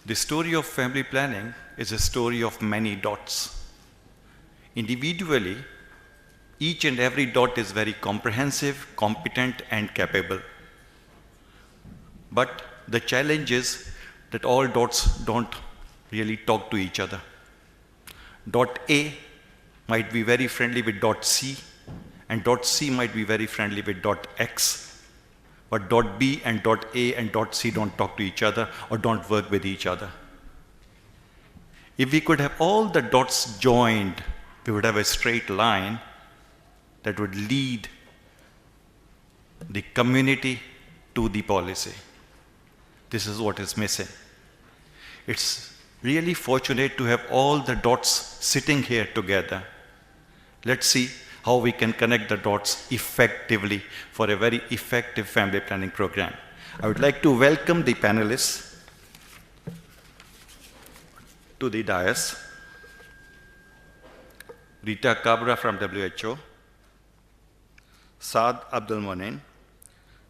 The story of family planning is a story of many dots. Individually, each and every dot is very comprehensive, competent, and capable. But the challenge is that all dots don't really talk to each other. Dot A might be very friendly with dot C, and dot C might be very friendly with dot X, but dot B and dot A and dot C don't talk to each other or don't work with each other. If we could have all the dots joined, we would have a straight line that would lead the community to the policy. This is what is missing. It's really fortunate to have all the dots sitting here together. Let's see how we can connect the dots effectively for a very effective family planning program. I would like to welcome the panelists to the dais. Rita Cabra from WHO, Saad Abdul Monin,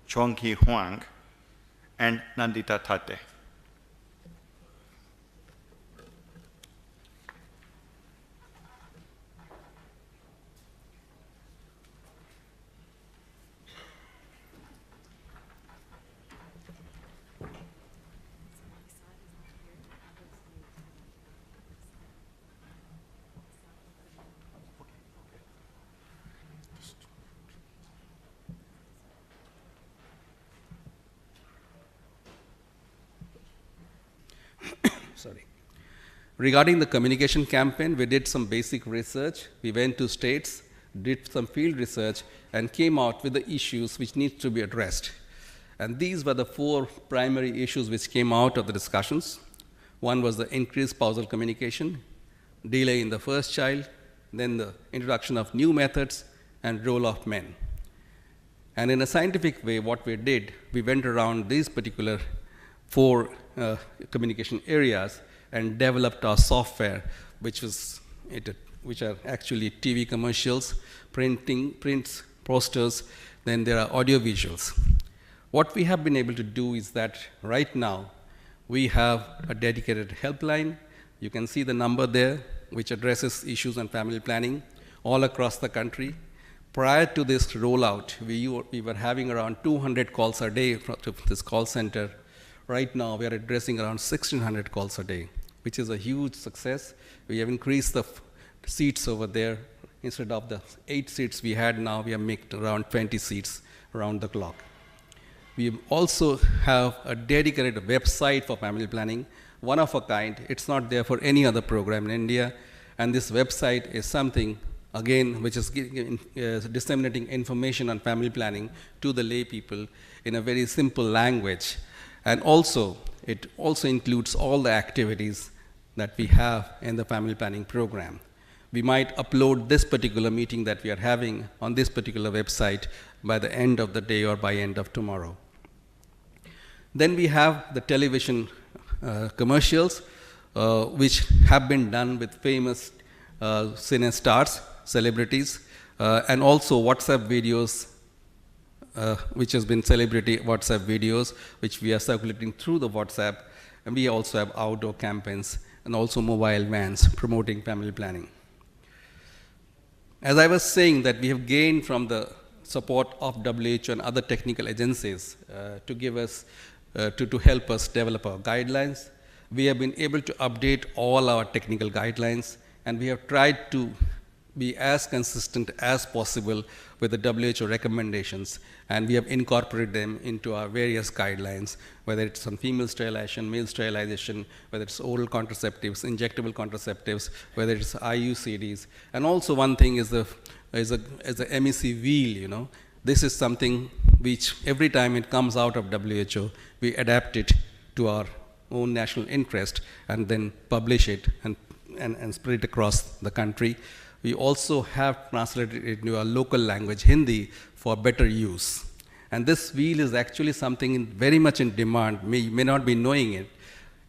Chong Hee Huang, and Nandita Thate. Sorry. Regarding the communication campaign, we did some basic research. We went to states, did some field research, and came out with the issues which need to be addressed. And these were the 4 primary issues which came out of the discussions. One was the increased spousal communication, delay in the first child, then the introduction of new methods, and role of men. And in a scientific way, what we did, we went around these particular 4 communication areas and developed our software, which are actually TV commercials, prints, posters, then there are audio visuals. What we have been able to do is that right now we have a dedicated helpline. You can see the number there, which addresses issues on family planning all across the country. Prior to this rollout, we were having around 200 calls a day to this call center. Right now, we are addressing around 1,600 calls a day, which is a huge success. We have increased the seats over there. Instead of the 8 seats we had now, we have made around 20 seats around the clock. We also have a dedicated website for family planning, one of a kind. It's not there for any other program in India. And this website is something, again, which is disseminating information on family planning to the lay people in a very simple language. And also, it also includes all the activities that we have in the family planning program. We might upload this particular meeting that we are having on this particular website by the end of the day or by end of tomorrow. Then we have the television commercials, which have been done with famous cine stars, celebrities, and also WhatsApp videos, which has been celebrity WhatsApp videos, which we are circulating through the WhatsApp. And we also have outdoor campaigns and also mobile vans promoting family planning. As I was saying, that we have gained from the support of WHO and other technical agencies to give us, to help us develop our guidelines. We have been able to update all our technical guidelines, and we have tried to be as consistent as possible with the WHO recommendations, and we have incorporated them into our various guidelines, whether it's on female sterilization, male sterilization, whether it's oral contraceptives, injectable contraceptives, whether it's IUCDs. And also one thing is the MEC wheel, This is something which every time it comes out of WHO, we adapt it to our own national interest and then publish it and spread it across the country. We also have translated it into our local language, Hindi, for better use. And this wheel is actually something very much in demand. You may not be knowing it.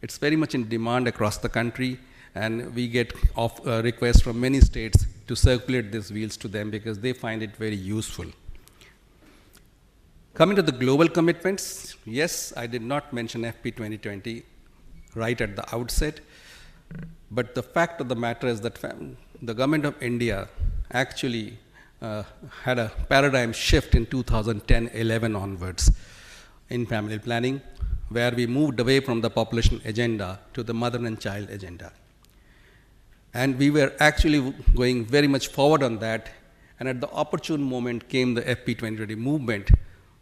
It's very much in demand across the country, and we get requests from many states to circulate these wheels to them because they find it very useful. Coming to the global commitments, yes, I did not mention FP 2020. right at the outset. But the fact of the matter is that the government of India actually had a paradigm shift in 2010-11 onwards in family planning, where we moved away from the population agenda to the mother and child agenda. And we were actually going very much forward on that, and at the opportune moment came the FP 2020 movement,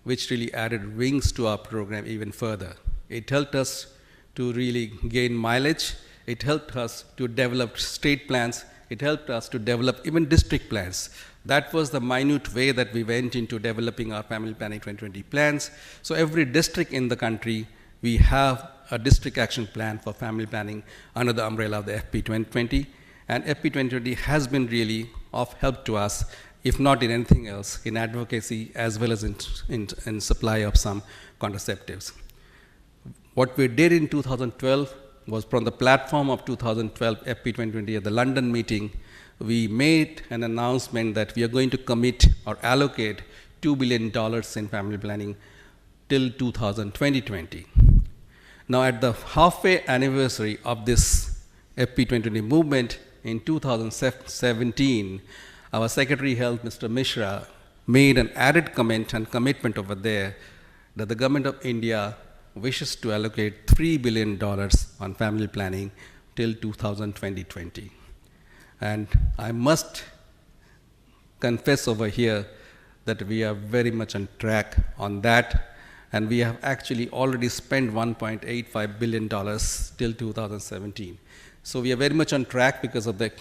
which really added wings to our program even further. It helped us to really gain mileage. It helped us to develop state plans. It helped us to develop even district plans. That was the minute way that we went into developing our family planning 2020 plans. So every district in the country, we have a district action plan for family planning under the umbrella of the FP 2020. And FP 2020 has been really of help to us, if not in anything else, in advocacy as well as in supply of some contraceptives. What we did in 2012 was from the platform of 2012 FP 2020 at the London meeting, we made an announcement that we are going to commit or allocate $2 billion in family planning till 2020. Now at the halfway anniversary of this FP 2020 movement in 2017, our Secretary of Health, Mr. Mishra, made an added comment and commitment over there that the government of India wishes to allocate $3 billion on family planning till 2020. And I must confess over here that we are very much on track on that, and we have actually already spent $1.85 billion till 2017. So we are very much on track because of the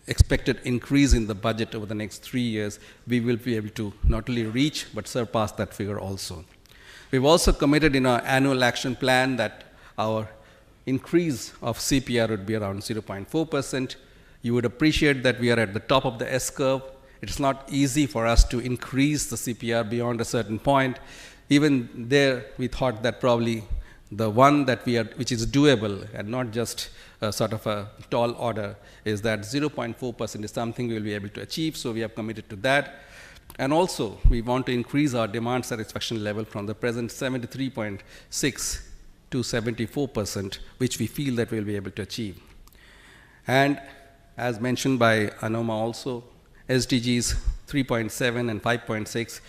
expected increase in the budget over the next 3 years. We will be able to not only reach but surpass that figure also. We've also committed in our annual action plan that our increase of CPR would be around 0.4%. You would appreciate that we are at the top of the S-curve. It's not easy for us to increase the CPR beyond a certain point. Even there, we thought that probably the one that which is doable and not just sort of a tall order, is that 0.4% is something we will be able to achieve, so we have committed to that. And also, we want to increase our demand satisfaction level from the present 73.6 to 74%, which we feel that we'll be able to achieve. And as mentioned by Anoma also, SDGs 3.7 and 5.6,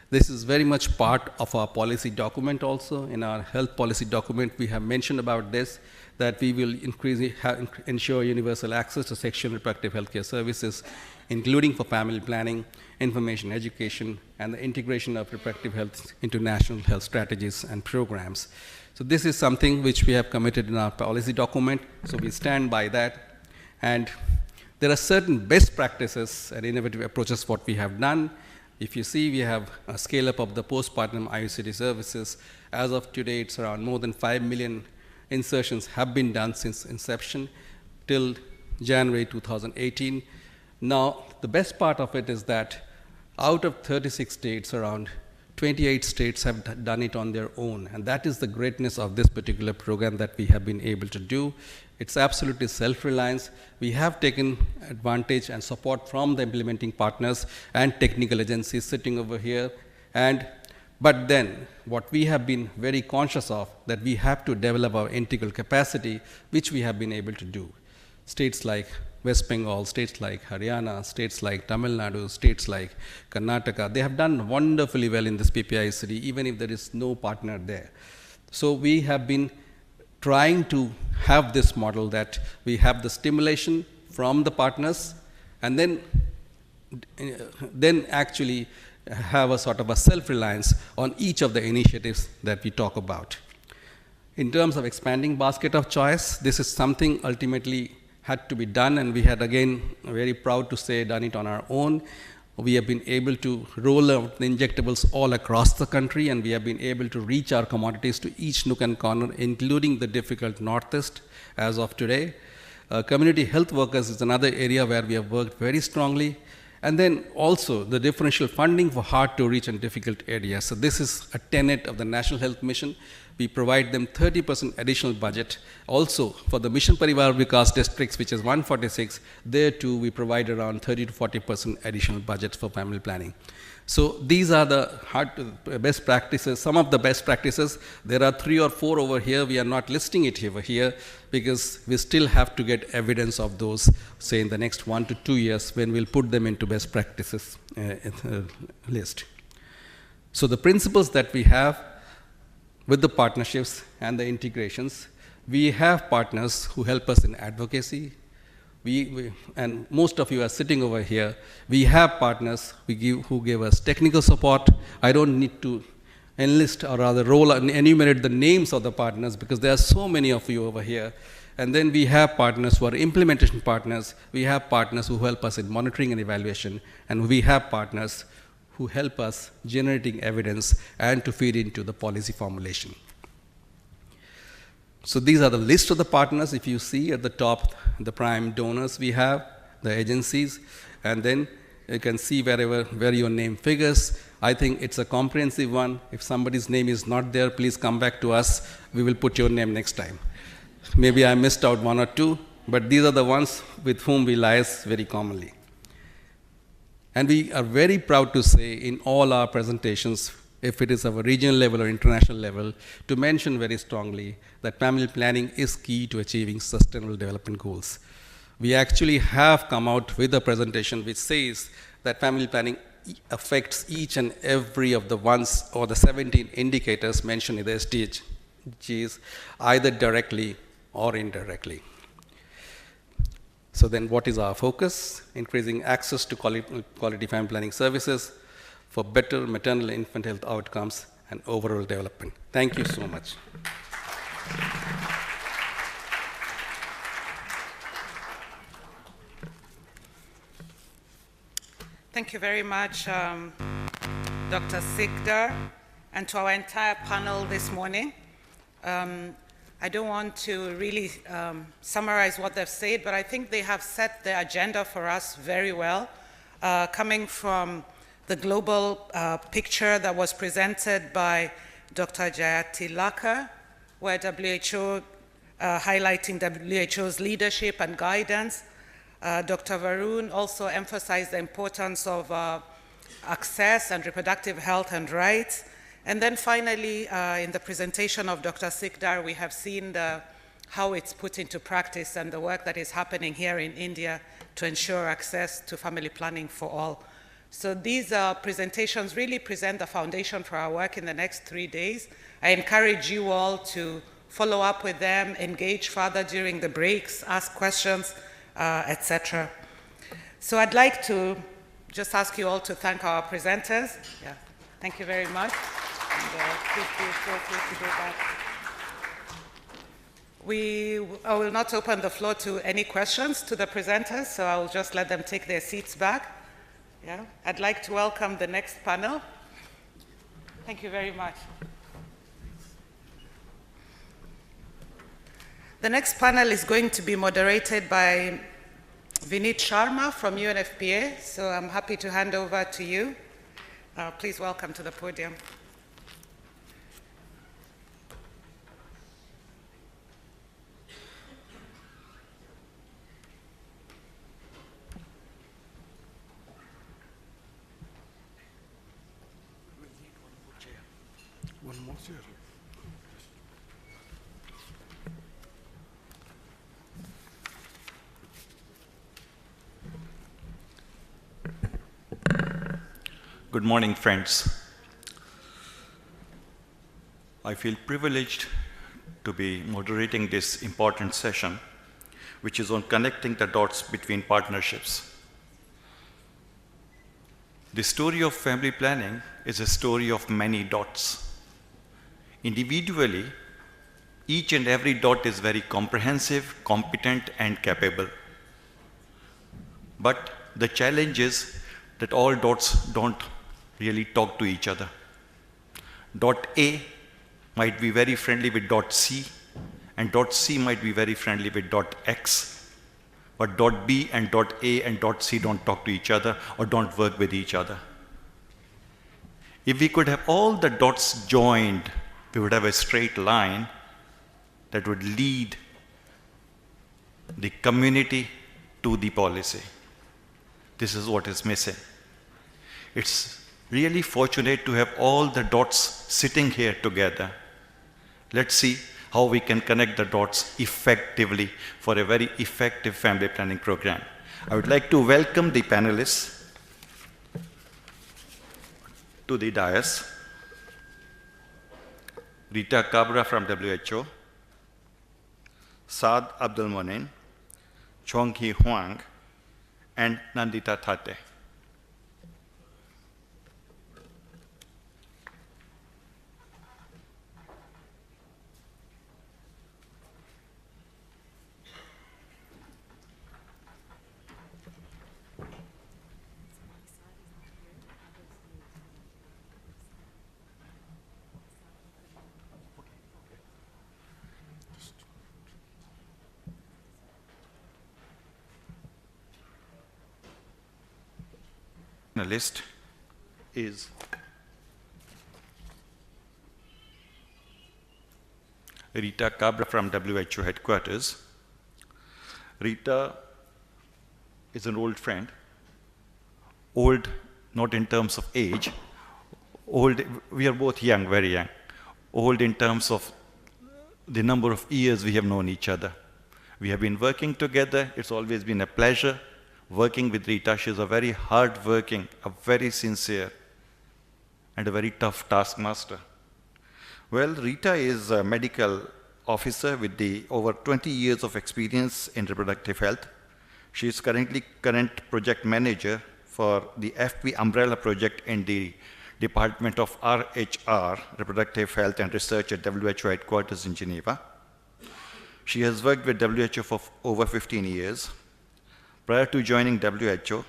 this is very much part of our policy document also. In our health policy document, we have mentioned about this, that we will ensure universal access to sexual and reproductive healthcare services, including for family planning, information education, and the integration of reproductive health into national health strategies and programs. So this is something which we have committed in our policy document, so we stand by that. And there are certain best practices and innovative approaches what we have done. If you see, we have a scale-up of the postpartum IUCD services. As of today, it's around more than 5 million insertions have been done since inception till January 2018. Now, the best part of it is that out of 36 states, around 28 states have done it on their own. And that is the greatness of this particular program that we have been able to do. It's absolutely self-reliance. We have taken advantage and support from the implementing partners and technical agencies sitting over here. But then, what we have been very conscious of, that we have to develop our integral capacity, which we have been able to do. States like West Bengal, states like Haryana, states like Tamil Nadu, states like Karnataka, they have done wonderfully well in this PPI-ICD, even if there is no partner there. So we have been trying to have this model that we have the stimulation from the partners, and then actually have a sort of a self-reliance on each of the initiatives that we talk about. In terms of expanding basket of choice, this is something ultimately had to be done, and we had, again, very proud to say, done it on our own. We have been able to roll out the injectables all across the country, and we have been able to reach our commodities to each nook and corner, including the difficult Northeast as of today. Community health workers is another area where we have worked very strongly. And then also the differential funding for hard to reach and difficult areas. So this is a tenet of the National Health Mission. We provide them 30% additional budget. Also for the Mission Parivar Vikas districts, which is 146, there too we provide around 30 to 40% additional budgets for family planning. So these are the best practices, some of the best practices. There are 3 or 4 over here. We are not listing it over here because we still have to get evidence of those, say, in the next 1 to 2 years when we'll put them into best practices list. So the principles that we have with the partnerships and the integrations, we have partners who help us in advocacy. And most of you are sitting over here. We have partners who give us technical support. I don't need to enlist or rather enumerate the names of the partners because there are so many of you over here. And then we have partners who are implementation partners. We have partners who help us in monitoring and evaluation. And we have partners who help us generating evidence and to feed into the policy formulation. So these are the list of the partners. If you see at the top, the prime donors we have, the agencies, and then you can see where your name figures. I think it's a comprehensive one. If somebody's name is not there, please come back to us. We will put your name next time. Maybe I missed out 1 or 2, but these are the ones with whom we liaise very commonly. And we are very proud to say in all our presentations, if it is of a regional level or international level, to mention very strongly that family planning is key to achieving sustainable development goals. We actually have come out with a presentation which says that family planning affects each and every of the ones or the 17 indicators mentioned in the SDGs, either directly or indirectly. So then what is our focus? Increasing access to quality family planning services for better maternal and infant health outcomes and overall development. Thank you so much. Thank you very much, Dr. Sikdar, and to our entire panel this morning. I don't want to really summarize what they've said, but I think they have set the agenda for us very well, coming from the global picture that was presented by Dr. Jayatilaka, where WHO, highlighting WHO's leadership and guidance. Dr. Varun also emphasized the importance of access and reproductive health and rights. And then finally, in the presentation of Dr. Sikdar, we have seen how it's put into practice and the work that is happening here in India to ensure access to family planning for all. So these presentations really present the foundation for our work in the next 3 days. I encourage you all to follow up with them, engage further during the breaks, ask questions, etc. So I'd like to just ask you all to thank our presenters. Yeah, thank you very much. And please feel free to do that. I will not open the floor to any questions to the presenters, so I will just let them take their seats back. Yeah. I'd like to welcome the next panel. Thank you very much. The next panel is going to be moderated by Vineet Sharma from UNFPA, so I'm happy to hand over to you. Please welcome to the podium. One more chair. Good morning, friends. I feel privileged to be moderating this important session, which is on connecting the dots between partnerships. The story of family planning is a story of many dots. Individually, each and every dot is very comprehensive, competent, and capable. But the challenge is that all dots don't really talk to each other. Dot A might be very friendly with dot C, and dot C might be very friendly with dot X. But dot B and dot A and dot C don't talk to each other or don't work with each other. If we could have all the dots joined, we would have a straight line that would lead the community to the policy. This is what is missing. It's Really fortunate to have all the dots sitting here together. Let's see how we can connect the dots effectively for a very effective family planning program. I would like to welcome the panelists to the dais. Rita Cabra from WHO, Saad Abdul Monin, Chong Hee Huang, and Nandita Thate. The list is Rita Cabra from WHO headquarters. Rita is an old friend, old not in terms of age, old, we are both young, very young, old in terms of the number of years we have known each other. We have been working together, it's always been a pleasure working with Rita. She's a very hard-working, a very sincere, and a very tough taskmaster. Well, Rita is a medical officer with over 20 years of experience in reproductive health. She is current project manager for the FP umbrella project in the Department of RHR, Reproductive Health and Research at WHO headquarters in Geneva. She has worked with WHO for over 15 years. Prior to joining WHO,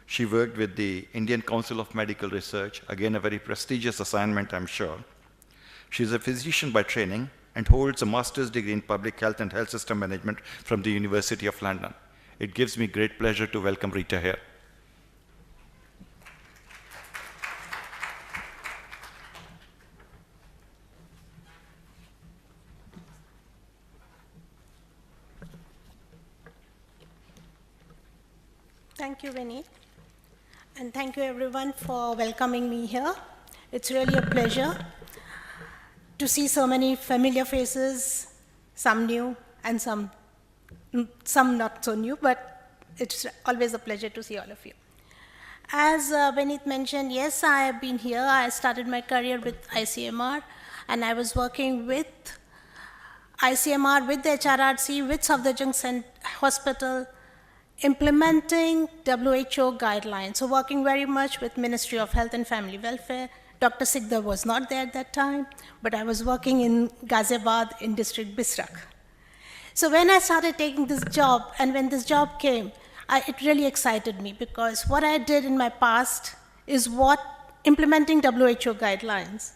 she worked with the Indian Council of Medical Research, again a very prestigious assignment, I'm sure. She is a physician by training and holds a master's degree in public health and health system management from the University of London. It gives me great pleasure to welcome Rita here. Thank you, Vineet. And thank you, everyone, for welcoming me here. It's really a pleasure to see so many familiar faces, some new and some not so new, but it's always a pleasure to see all of you. As Vineet mentioned, yes, I have been here. I started my career with ICMR, and I was working with ICMR, with the HRRC, with Safdarjung Hospital, implementing WHO guidelines. So working very much with Ministry of Health and Family Welfare. Dr. Sikdar was not there at that time, but I was working in Ghaziabad in district Bisrak. So when I started taking this job, and when this job came, it really excited me, because what I did in my past is implementing WHO guidelines.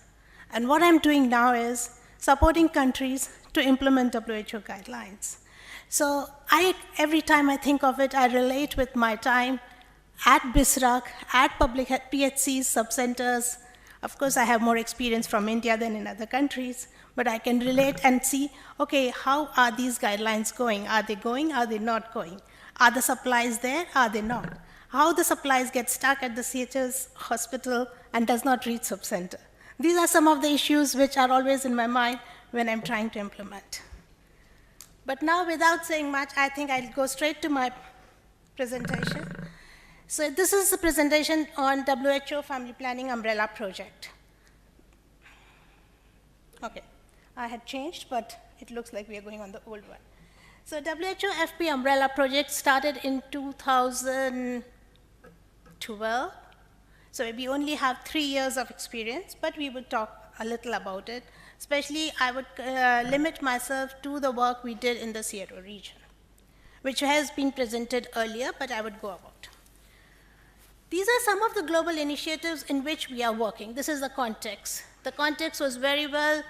And what I'm doing now is supporting countries to implement WHO guidelines. So every time I think of it, I relate with my time at Bisrak, at public PHCs, sub-centers. Of course, I have more experience from India than in other countries, but I can relate and see, okay, how are these guidelines going? Are they going? Are they not going? Are the supplies there? Are they not? How the supplies get stuck at the CHS hospital and does not reach sub-center? These are some of the issues which are always in my mind when I'm trying to implement. But now, without saying much, I think I'll go straight to my presentation. So this is the presentation on WHO Family Planning Umbrella Project. Okay, I had changed, but it looks like we are going on the old one. So WHO FP Umbrella Project started in 2012. So we only have 3 years of experience, but we would talk a little about it. Especially, I would limit myself to the work we did in the Seattle region, which has been presented earlier, but I would go about. These are some of the global initiatives in which we are working. This is the context. The context was very well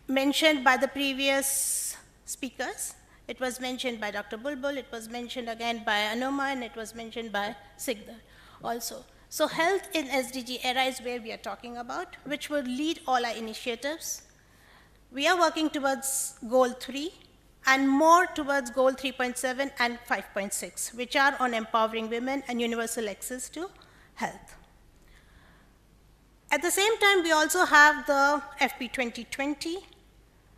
mentioned by the previous speakers. It was mentioned by Dr. Bulbul, it was mentioned again by Anuma, and it was mentioned by Sikdar also. So health in SDG era is where we are talking about, which will lead all our initiatives. We are working towards goal 3 and more towards goal 3.7 and 5.6, which are on empowering women and universal access to health. At the same time, we also have the FP 2020,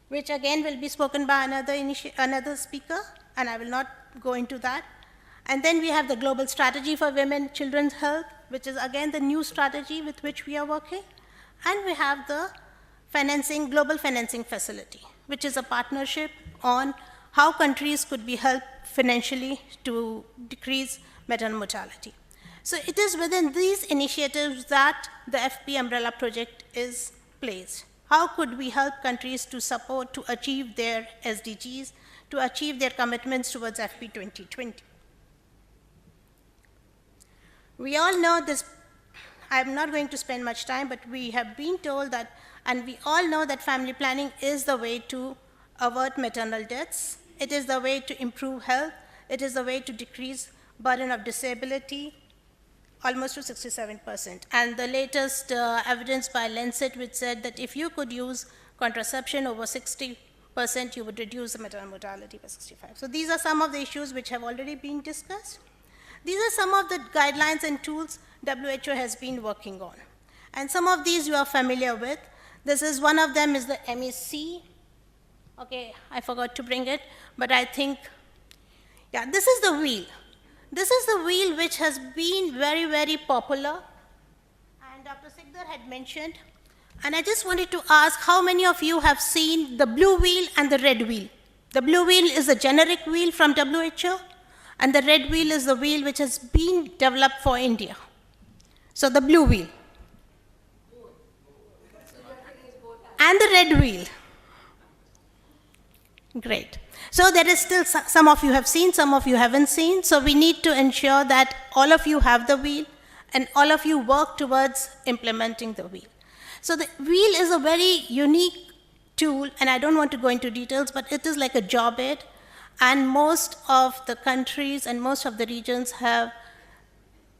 which again will be spoken by another speaker, and I will not go into that. And then we have the Global Strategy for Women, Children's Health, which is again the new strategy with which we are working. And we have the Global Financing Facility, which is a partnership on how countries could be helped financially to decrease maternal mortality. So it is within these initiatives that the FP umbrella project is placed. How could we help countries to support to achieve their SDGs, to achieve their commitments towards FP 2020? We all know this. I'm not going to spend much time, but we have been told that, and we all know that family planning is the way to avert maternal deaths. It is the way to improve health. It is the way to decrease burden of disability, almost to 67%. And the latest evidence by Lancet, which said that if you could use contraception over 60%, you would reduce the maternal mortality by 65%. So these are some of the issues which have already been discussed. These are some of the guidelines and tools WHO has been working on. And some of these you are familiar with. This is one of them is the MEC. Okay, I forgot to bring it, but I think, yeah, this is the wheel. This is the wheel which has been very, very popular, and Dr. Sikdar had mentioned. And I just wanted to ask how many of you have seen the blue wheel and the red wheel? The blue wheel is the generic wheel from WHO, and the red wheel is the wheel which has been developed for India. So the blue wheel. And the red wheel. Great. So there is still some of you have seen, some of you haven't seen. So we need to ensure that all of you have the wheel and all of you work towards implementing the wheel. So the wheel is a very unique tool, and I don't want to go into details, but it is like a job aid. And most of the countries and most of the regions have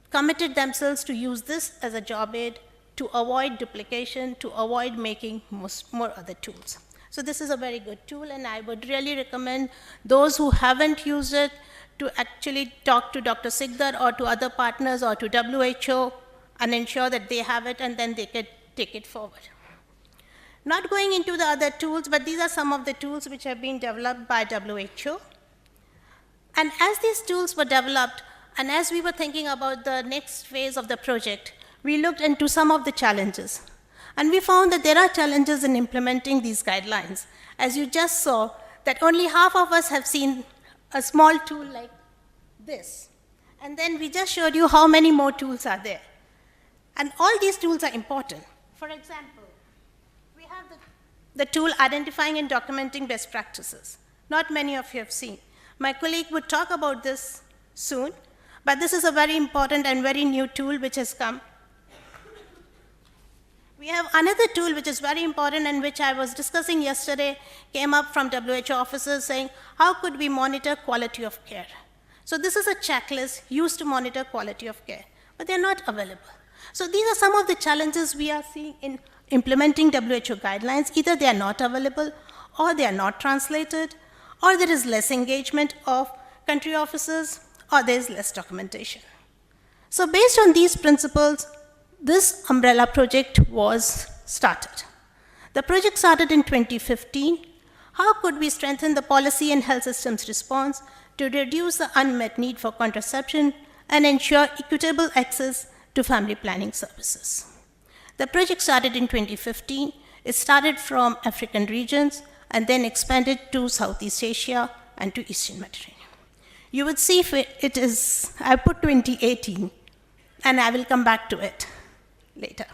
committed themselves to use this as a job aid to avoid duplication, to avoid making more other tools. So this is a very good tool, and I would really recommend those who haven't used it to actually talk to Dr. Sikdar or to other partners or to WHO and ensure that they have it, and then they can take it forward. Not going into the other tools, but these are some of the tools which have been developed by WHO. And as these tools were developed, and as we were thinking about the next phase of the project, we looked into some of the challenges. And we found that there are challenges in implementing these guidelines. As you just saw, that only half of us have seen a small tool like this. And then we just showed you how many more tools are there. And all these tools are important. For example, we have the tool identifying and documenting best practices. Not many of you have seen. My colleague would talk about this soon, but this is a very important and very new tool which has come. We have another tool which is very important and which I was discussing yesterday, came up from WHO officers saying, how could we monitor quality of care? So this is a checklist used to monitor quality of care, but they're not available. So these are some of the challenges we are seeing in implementing WHO guidelines. Either they are not available, or they are not translated, or there is less engagement of country officers, or there is less documentation. So based on these principles, this umbrella project was started. The project started in 2015. How could we strengthen the policy and health systems response to reduce the unmet need for contraception and ensure equitable access to family planning services? The project started in 2015. It started from African regions and then expanded to Southeast Asia and to Eastern Mediterranean. You would see if it is, I put 2018, and I will come back to it later.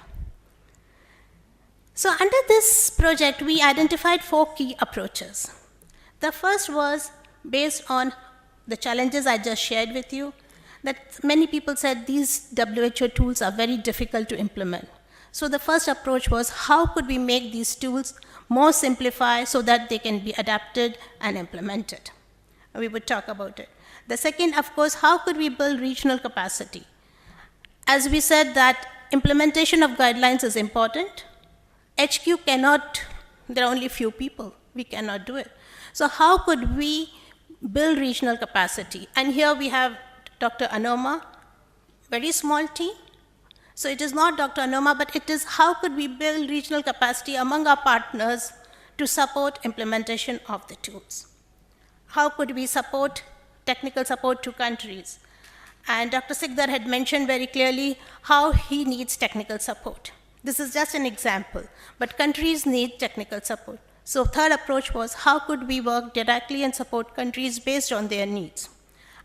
So under this project, we identified 4 key approaches. The first was based on the challenges I just shared with you, that many people said these WHO tools are very difficult to implement. So the first approach was, how could we make these tools more simplified so that they can be adapted and implemented? We would talk about it. The second, of course, how could we build regional capacity? As we said that implementation of guidelines is important. HQ cannot, there are only few people, we cannot do it. So how could we build regional capacity? And here we have Dr. Anoma, very small team, So it is not Dr. Anoma, but it is how could we build regional capacity among our partners to support implementation of the tools. How could we support technical support to countries? And Dr. Sikdar had mentioned very clearly how he needs technical support. This is just an example, but countries need technical support. So third approach was how could we work directly and support countries based on their needs.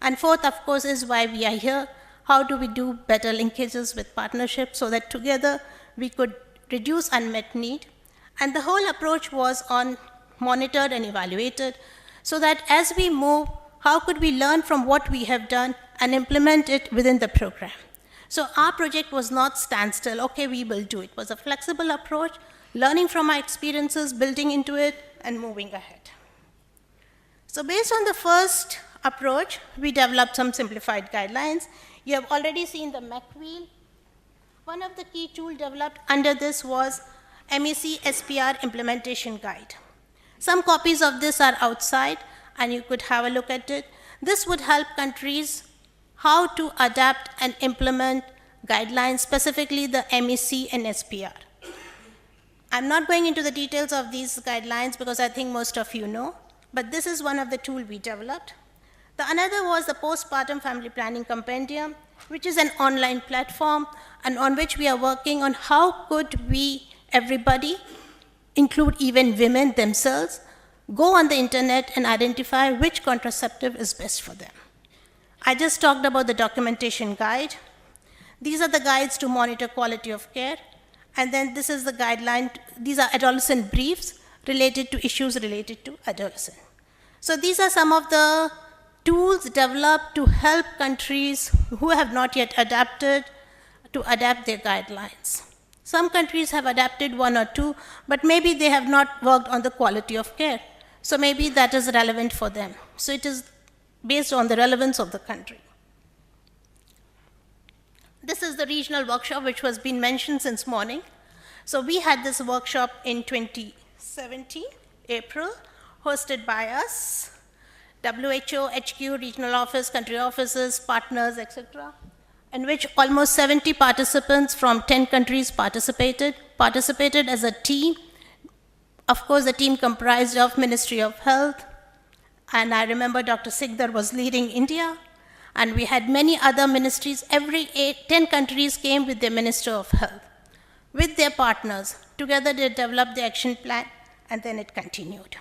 And fourth, of course, is why we are here. How do we do better linkages with partnerships so that together we could reduce unmet need? And the whole approach was on monitored and evaluated so that as we move, how could we learn from what we have done and implement it within the program? So our project was not standstill, okay, we will do it. It was a flexible approach, learning from our experiences, building into it, and moving ahead. So based on the first approach, we developed some simplified guidelines. You have already seen the MEC wheel. One of the key tools developed under this was MEC SPR Implementation Guide. Some copies of this are outside, and you could have a look at it. This would help countries how to adapt and implement guidelines, specifically the MEC and SPR. I'm not going into the details of these guidelines because I think most of you know, but this is one of the tools we developed. The another was the Postpartum Family Planning Compendium, which is an online platform and on which we are working on how could we, everybody, include even women themselves, go on the internet and identify which contraceptive is best for them. I just talked about the documentation guide. These are the guides to monitor quality of care. And then this is the guideline. These are adolescent briefs related to issues related to adolescent. So these are some of the tools developed to help countries who have not yet adapted to adapt their guidelines. Some countries have adapted one or two, but maybe they have not worked on the quality of care. So maybe that is relevant for them. So it is based on the relevance of the country. This is the regional workshop which was being mentioned since morning. So we had this workshop in 2017, April, hosted by us, WHO, HQ, regional office, country offices, partners, etc., in which almost 70 participants from 10 countries participated as a team. Of course, the team comprised of Ministry of Health, and I remember Dr. Sikdar was leading India, and we had many other ministries. Every 10 countries came with their Minister of Health, with their partners. Together they developed the action plan, and then it continued.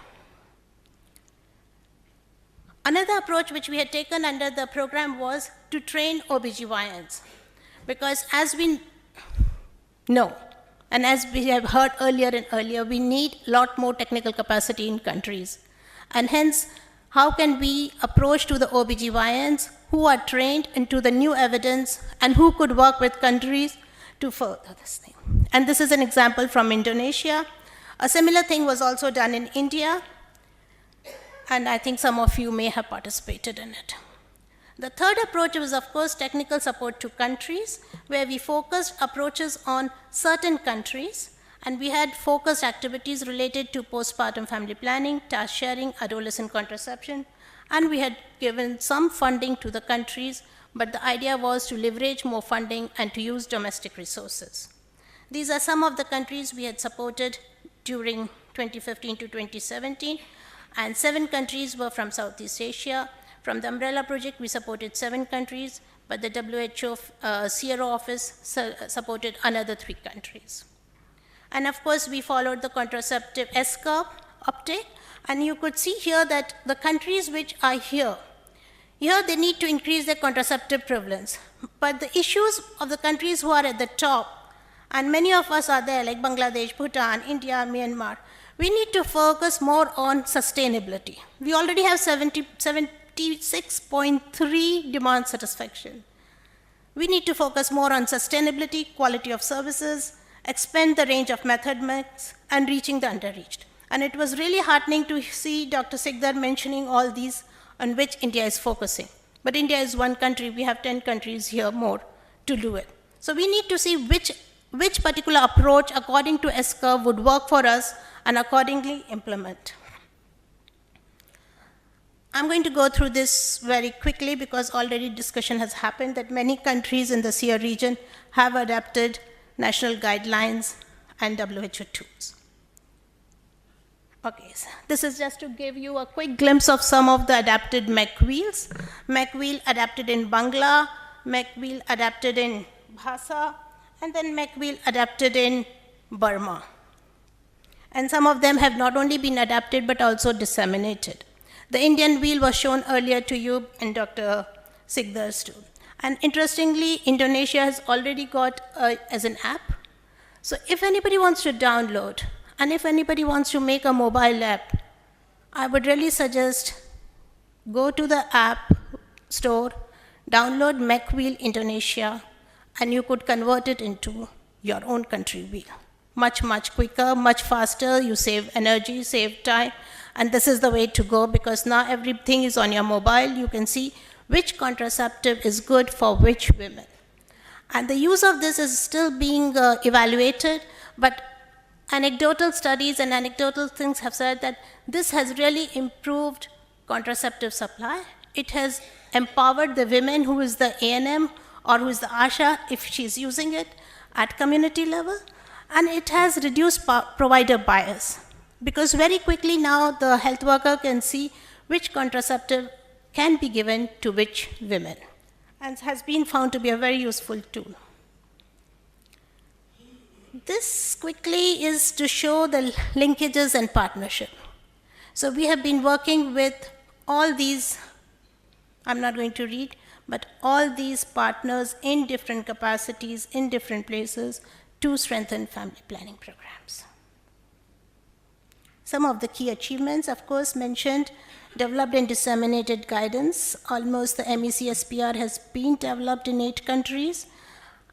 Another approach which we had taken under the program was to train OBGYNs, because as we know, and as we have heard earlier and earlier, we need a lot more technical capacity in countries. And hence, how can we approach to the OBGYNs who are trained into the new evidence and who could work with countries to further this thing? And this is an example from Indonesia. A similar thing was also done in India, and I think some of you may have participated in it. The third approach was, of course, technical support to countries, where we focused approaches on certain countries, and we had focused activities related to postpartum family planning, task sharing, adolescent contraception, and we had given some funding to the countries, but the idea was to leverage more funding and to use domestic resources. These are some of the countries we had supported during 2015 to 2017, and 7 countries were from Southeast Asia. From the Umbrella Project, we supported 7 countries, but the WHO CRO office supported another 3 countries. And of course, we followed the contraceptive S-curve uptake, and you could see here that the countries which are here they need to increase their contraceptive prevalence. But the issues of the countries who are at the top, and many of us are there, like Bangladesh, Bhutan, India, Myanmar, we need to focus more on sustainability. We already have 76.3 demand satisfaction. We need to focus more on sustainability, quality of services, expand the range of method mix, and reaching the underreached. And it was really heartening to see Dr. Sikdar mentioning all these on which India is focusing. But India is one country, we have 10 countries here more to do it. So we need to see which particular approach according to S-curve would work for us and accordingly implement. I'm going to go through this very quickly because already discussion has happened that many countries in the SEER region have adapted national guidelines and WHO tools. Okay, so this is just to give you a quick glimpse of some of the adapted MEC wheels. MEC wheel adapted in Bangla, MEC wheel adapted in Bhasa, and then MEC wheel adapted in Burma. And some of them have not only been adapted but also disseminated. The Indian wheel was shown earlier to you in Dr. Sigdar's too. And interestingly, Indonesia has already got as an app. So if anybody wants to download, and if anybody wants to make a mobile app, I would really suggest go to the app store, download MEC wheel Indonesia, and you could convert it into your own country wheel. Much, much quicker, much faster, you save energy, save time, and this is the way to go because now everything is on your mobile. You can see which contraceptive is good for which women. And the use of this is still being evaluated, but anecdotal studies and anecdotal things have said that this has really improved contraceptive supply. It has empowered the women who is the A&M or who is the ASHA if she's using it at community level. And it has reduced provider bias because very quickly now the health worker can see which contraceptive can be given to which women and has been found to be a very useful tool. This quickly is to show the linkages and partnership. So we have been working with all these, I'm not going to read, but all these partners in different capacities, in different places to strengthen family planning programs. Some of the key achievements, of course, mentioned, developed and disseminated guidance. Almost the MEC SPR has been developed in 8 countries,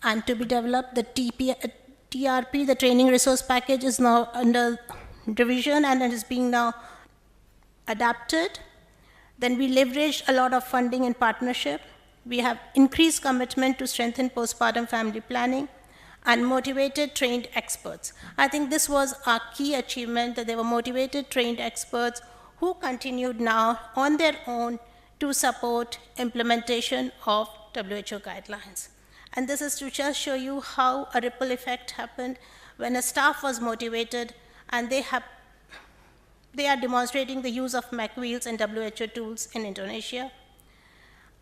and to be developed, the TRP, the Training Resource Package, is now under revision and it is being now adapted. Then we leveraged a lot of funding and partnership. We have increased commitment to strengthen postpartum family planning and motivated trained experts. I think this was our key achievement, that they were motivated trained experts who continued now on their own to support implementation of WHO guidelines. And this is to just show you how a ripple effect happened when a staff was motivated and they are demonstrating the use of MEC wheels and WHO tools in Indonesia.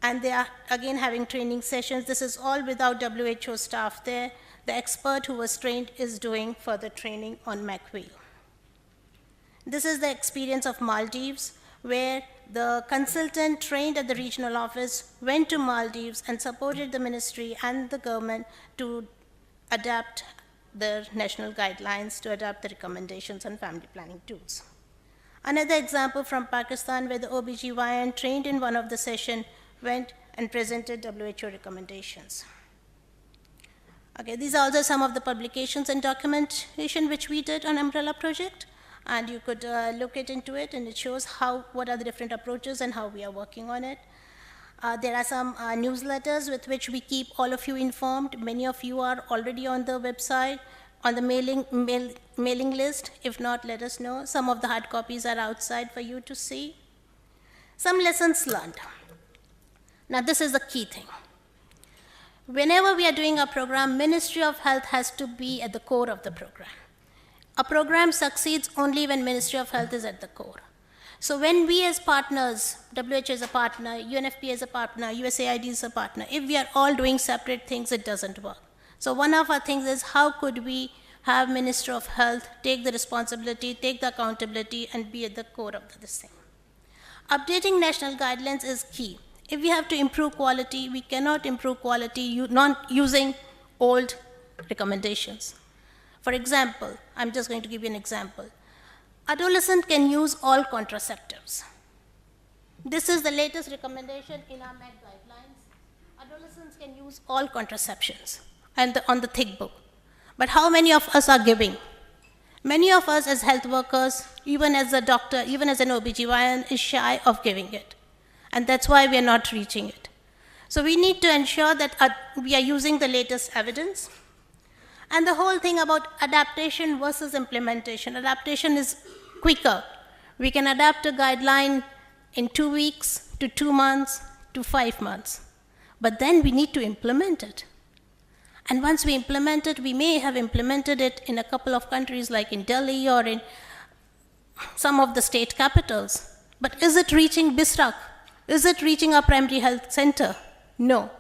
And they are again having training sessions. This is all without WHO staff there. The expert who was trained is doing further training on MEC wheel. This is the experience of Maldives, where the consultant trained at the regional office went to Maldives and supported the ministry and the government to adapt the national guidelines, to adapt the recommendations on family planning tools. Another example from Pakistan, where the OBGYN trained in one of the sessions went and presented WHO recommendations. Okay, these are also some of the publications and documentation which we did on Umbrella Project, and you could look into it, and it shows what are the different approaches and how we are working on it. There are some newsletters with which we keep all of you informed. Many of you are already on the website, on the mailing list. If not, let us know. Some of the hard copies are outside for you to see. Some lessons learned. Now, this is the key thing. Whenever we are doing a program, Ministry of Health has to be at the core of the program. A program succeeds only when Ministry of Health is at the core. So when we as partners, WHO is a partner, UNFPA is a partner, USAID is a partner, if we are all doing separate things, it doesn't work. So one of our things is how could we have Minister of Health take the responsibility, take the accountability, and be at the core of this thing. Updating national guidelines is key. If we have to improve quality, we cannot improve quality not using old recommendations. For example, I'm just going to give you an example. Adolescent can use all contraceptives. This is the latest recommendation in our MEC guidelines. Adolescents can use all contraceptions and on the thick book. But how many of us are giving? Many of us as health workers, even as a doctor, even as an OBGYN, is shy of giving it. And that's why we are not reaching it. So we need to ensure that we are using the latest evidence. And the whole thing about adaptation versus implementation. Adaptation is quicker. We can adapt a guideline in 2 weeks to 2 months to 5 months. But then we need to implement it. And once we implement it, we may have implemented it in a couple of countries like in Delhi or in some of the state capitals. But is it reaching Bisrak? Is it reaching our primary health center? No.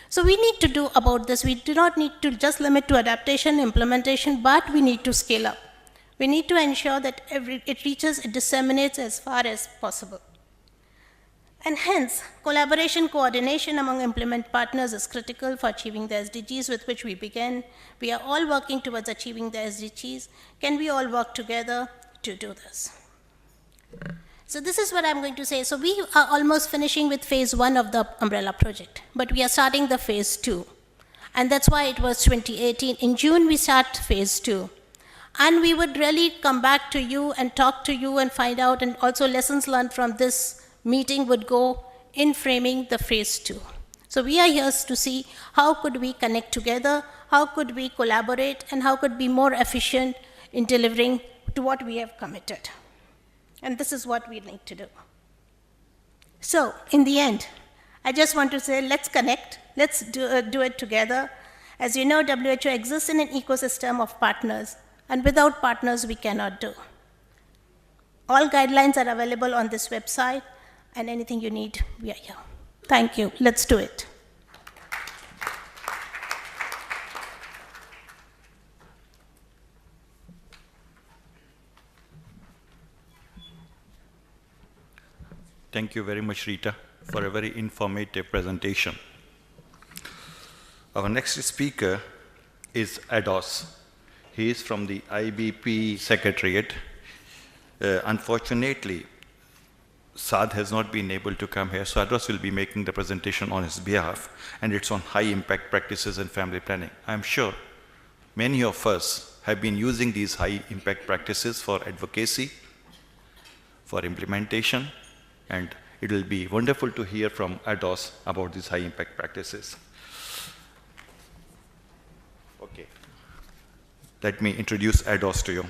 So we need to do about this. We do not need to just limit to adaptation, implementation, but we need to scale up. We need to ensure that it reaches, it disseminates as far as possible. And hence, collaboration, coordination among implement partners is critical for achieving the SDGs with which we began. We are all working towards achieving the SDGs. Can we all work together to do this? So this is what I'm going to say. So we are almost finishing with phase 1 of the umbrella project, but we are starting the phase 2. And that's why it was 2018. In June, we start phase 2. And we would really come back to you and talk to you and find out, and also lessons learned from this meeting would go in framing the phase 2. So we are here to see how could we connect together, how could we collaborate, and how could be more efficient in delivering to what we have committed. And this is what we need to do. So in the end, I just want to say, let's connect, let's do it together. As you know, WHO exists in an ecosystem of partners, and without partners, we cannot do. All guidelines are available on this website, and anything you need, we are here. Thank you. Let's do it. Thank you very much, Rita, for a very informative presentation. Our next speaker is Ados. He is from the IBP Secretariat. Unfortunately, Saad has not been able to come here, so Ados will be making the presentation on his behalf, and it's on high impact practices in family planning. I'm sure many of us have been using these high impact practices for advocacy, for implementation, and it will be wonderful to hear from Ados about these high impact practices. Okay. Let me introduce Ados to you.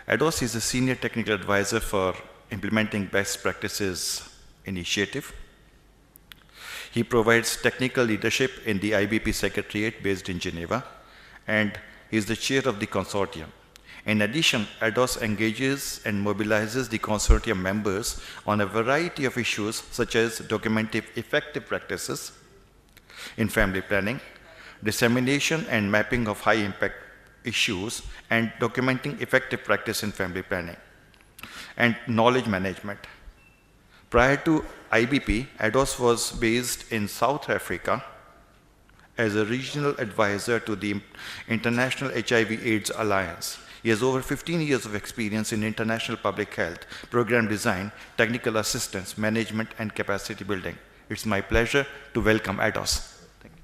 Ados is a senior technical advisor for implementing best practices initiative. He provides technical leadership in the IBP Secretariat based in Geneva, and he is the chair of the consortium. In addition, Ados engages and mobilizes the consortium members on a variety of issues such as documenting effective practices in family planning, dissemination and mapping of high impact issues, and documenting effective practice in family planning, and knowledge management. Prior to IBP, Ados was based in South Africa as a regional advisor to the International HIV/AIDS Alliance. He has over 15 years of experience in international public health, program design, technical assistance, management, and capacity building. It's my pleasure to welcome Ados. Thank you.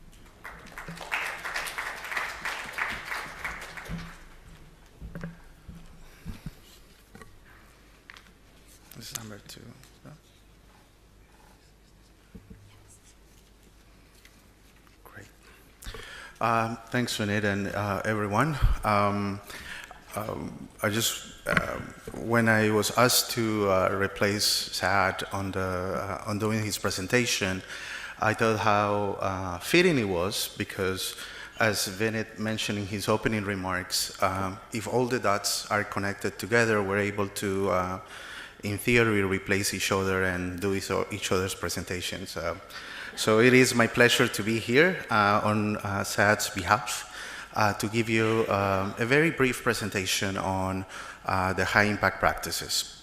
This is number 2. Great. Thanks, Vinit, and everyone. When I was asked to replace Saad on doing his presentation, I thought how fitting it was, because as Vinit mentioned in his opening remarks, if all the dots are connected together, we're able to, in theory, replace each other and do each other's presentations. So it is my pleasure to be here on Saad's behalf. To give you a very brief presentation on the high impact practices.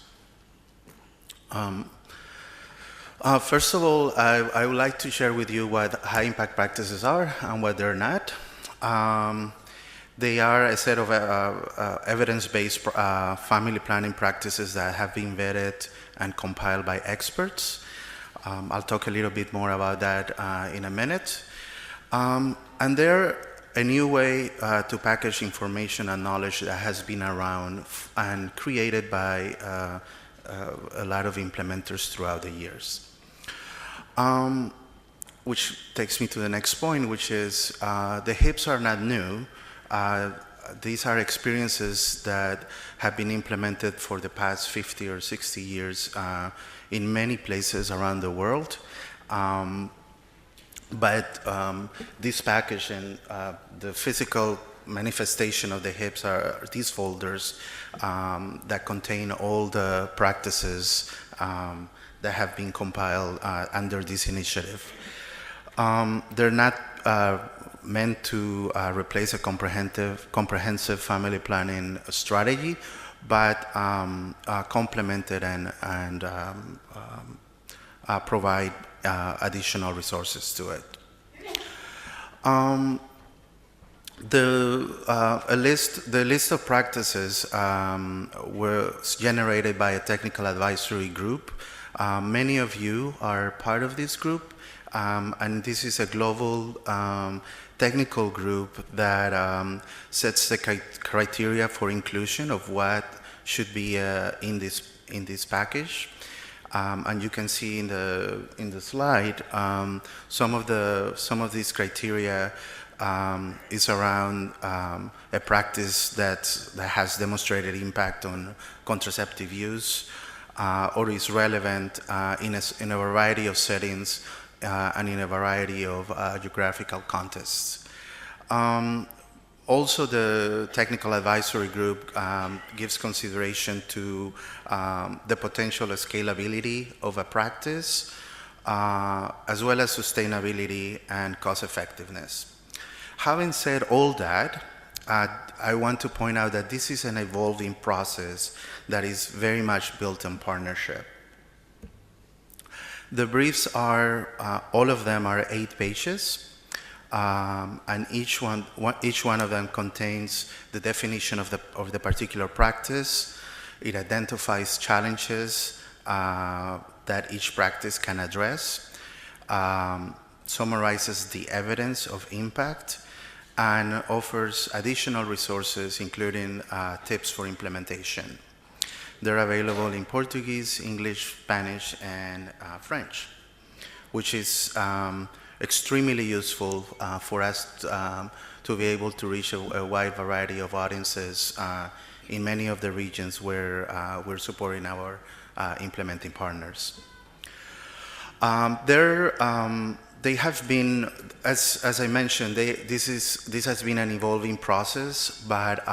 First of all, I would like to share with you what high impact practices are and what they're not. They are a set of evidence-based family planning practices that have been vetted and compiled by experts. I'll talk a little bit more about that in a minute. And they're a new way to package information and knowledge that has been around and created by a lot of implementers throughout the years. Which takes me to the next point, which is the HIPs are not new. these are experiences that have been implemented for the past 50 or 60 years in many places around the world. But this package and the physical manifestation of the hips are these folders that contain all the practices that have been compiled under this initiative. They're not meant to replace a comprehensive family planning strategy, but complemented and provide additional resources to it. The list of practices was generated by a technical advisory group. Many of you are part of this group, and this is a global technical group that sets the criteria for inclusion of what should be in this package. And you can see in the slide some of these criteria is around a practice that has demonstrated impact on contraceptive use or is relevant in a variety of settings and in a variety of geographical contexts. Also, the technical advisory group gives consideration to the potential scalability of a practice, as well as sustainability and cost effectiveness. Having said all that, I want to point out that this is an evolving process that is very much built on partnership. The briefs are, all of them are 8 pages. And each one of them contains the definition of the particular practice. It identifies challenges that each practice can address, summarizes the evidence of impact, and offers additional resources, including tips for implementation. They're available in Portuguese, English, Spanish, and French, which is extremely useful for us to be able to reach a wide variety of audiences in many of the regions where we're supporting our implementing partners. They have been, as I mentioned, this has been an evolving process, but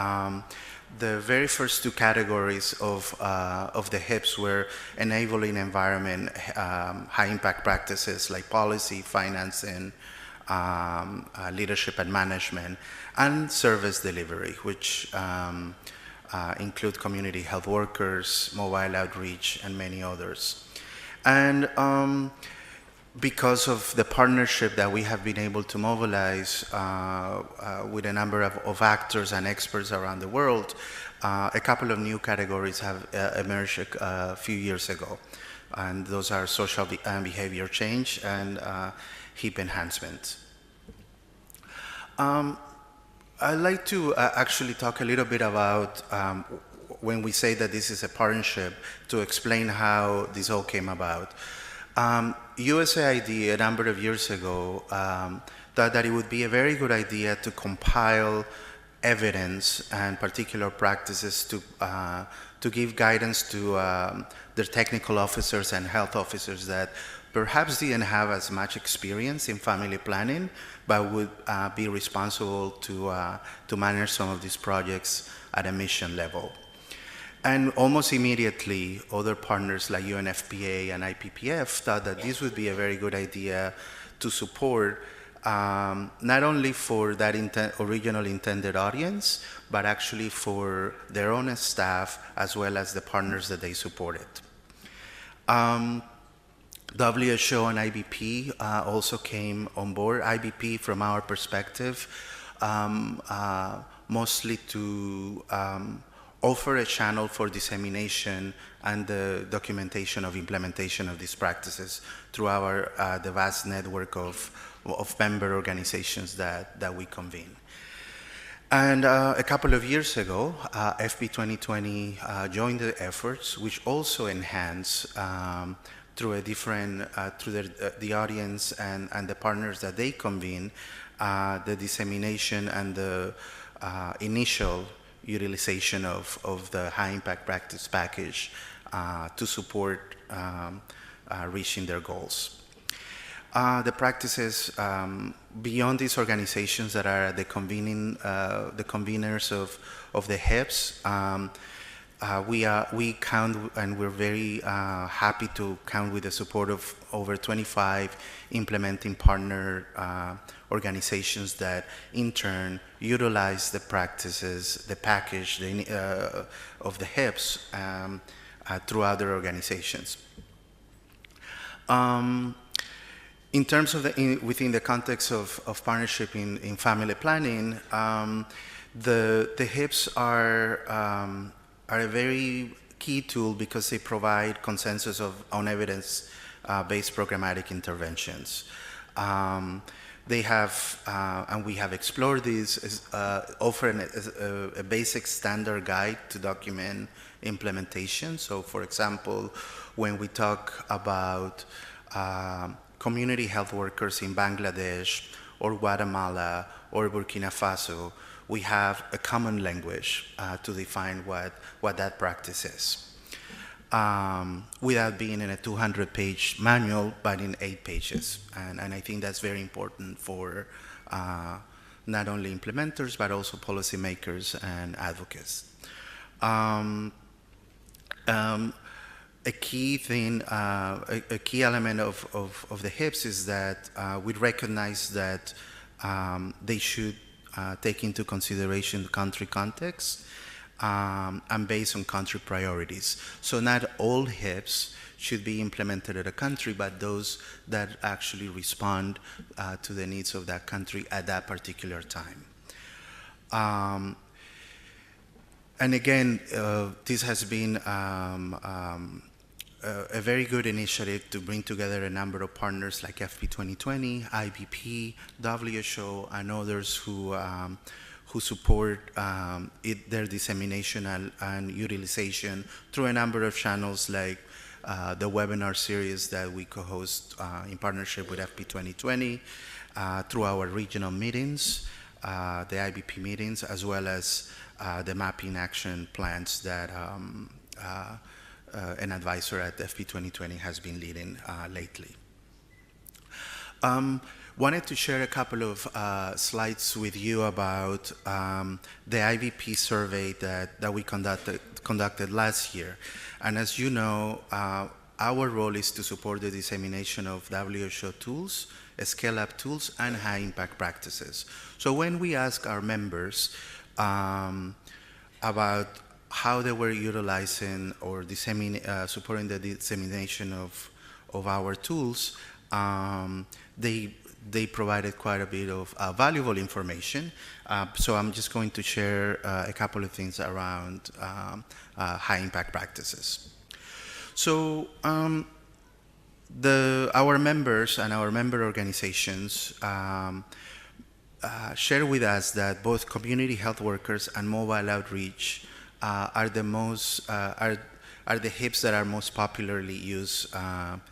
the very first 2 categories of the HIPs were enabling environment, high impact practices like policy, financing, leadership and management, and service delivery, which include community health workers, mobile outreach, and many others. And because of the partnership that we have been able to mobilize with a number of actors and experts around the world, a couple of new categories have emerged a few years ago. And those are social and behavior change and HIP enhancement. I'd like to actually talk a little bit about when we say that this is a partnership, to explain how this all came about. USAID a number of years ago thought that it would be a very good idea to compile evidence and particular practices to give guidance to their technical officers and health officers that perhaps didn't have as much experience in family planning, but would be responsible to manage some of these projects at a mission level. And almost immediately, other partners like UNFPA and IPPF thought that this would be a very good idea to support, not only for that original intended audience, but actually for their own staff, as well as the partners that they supported. WHO and IBP also came on board. IBP, from our perspective, mostly to offer a channel for dissemination and the documentation of implementation of these practices through the vast network of member organizations that we convene. And a couple of years ago, FP 2020 joined the efforts, which also enhance through a different, through the audience and the partners that they convene, the dissemination and the initial utilization of the high impact practice package to support reaching their goals. The practices beyond these organizations that are the conveners of the HIPs, we count, and we're very happy to count with the support of over 25 implementing partner organizations that in turn utilize the practices, the package of the HIPs through other organizations. In terms of within the context of partnership in family planning, the HIPs are a very key tool because they provide consensus on evidence-based programmatic interventions. They have, and we have explored these, offer a basic standard guide to document implementation. So, for example, when we talk about community health workers in Bangladesh or Guatemala or Burkina Faso, we have a common language to define what that practice is, without being in a 200-page manual, but in 8 pages. And I think that's very important for not only implementers, but also policymakers and advocates. A key thing, a key element of the HIPs is that we recognize that they should take into consideration the country context and based on country priorities. So not all HIPs should be implemented at a country, but those that actually respond to the needs of that country at that particular time. And again, this has been a very good initiative to bring together a number of partners like FP 2020, IBP, WHO, and others who support their dissemination and utilization through a number of channels like the webinar series that we co-host in partnership with FP 2020, through our regional meetings, the IBP meetings, as well as the mapping action plans that an advisor at FP 2020 has been leading lately. Wanted to share a couple of slides with you about the IBP survey that we conducted last year. And as you know, our role is to support the dissemination of WHO tools, scale-up tools, and high-impact practices. So when we ask our members about how they were utilizing or supporting the dissemination of our tools, they provided quite a bit of valuable information. So I'm just going to share a couple of things around high impact practices. So our members and our member organizations share with us that both community health workers and mobile outreach are the HIPs that are most popularly used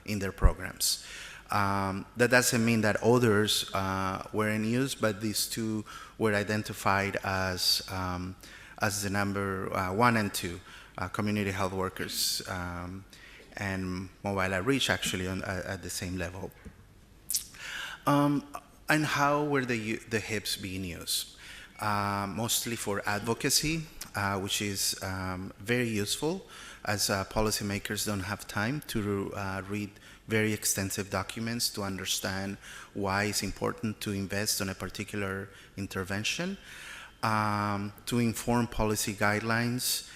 in their programs. That doesn't mean that others were in use, but these two were identified as the number 1 and 2, community health workers and mobile outreach actually at the same level. And how were the HIPs being used? Mostly for advocacy, which is very useful as policymakers don't have time to read very extensive documents to understand why it's important to invest on a particular intervention, to inform policy guidelines,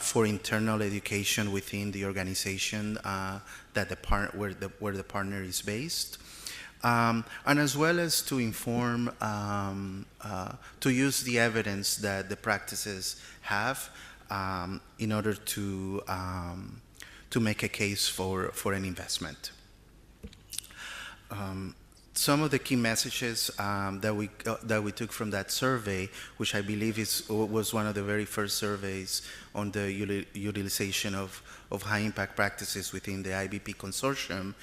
for internal education within the organization that where the partner is based, and as well as to inform, to use the evidence that the practices have in order to make a case for an investment. Some of the key messages that we took from that survey, which I believe was one of the very first surveys on the utilization of high impact practices within the IBP consortium,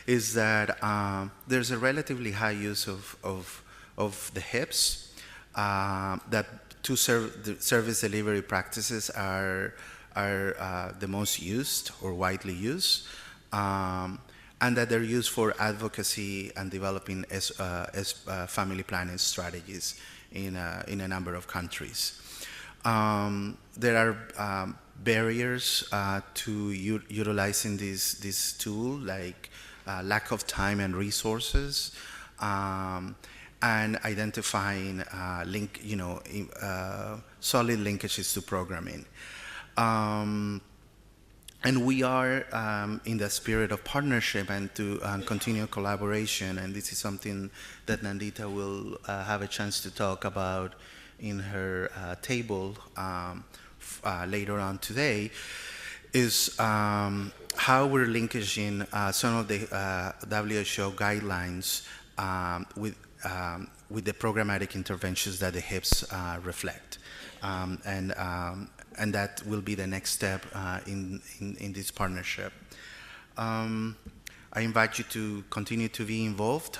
is that there's a relatively high use of the HIPs that two service delivery practices are the most used or widely used, and that they're used for advocacy and developing family planning strategies in a number of countries. There are barriers to utilizing this tool, like lack of time and resources, and identifying solid linkages to programming. And we are in the spirit of partnership and to continue collaboration, and this is something that Nandita will have a chance to talk about in her table later on today, is how we're linking some of the WHO guidelines with the programmatic interventions that the HIPs reflect. And that will be the next step in this partnership. I invite you to continue to be involved.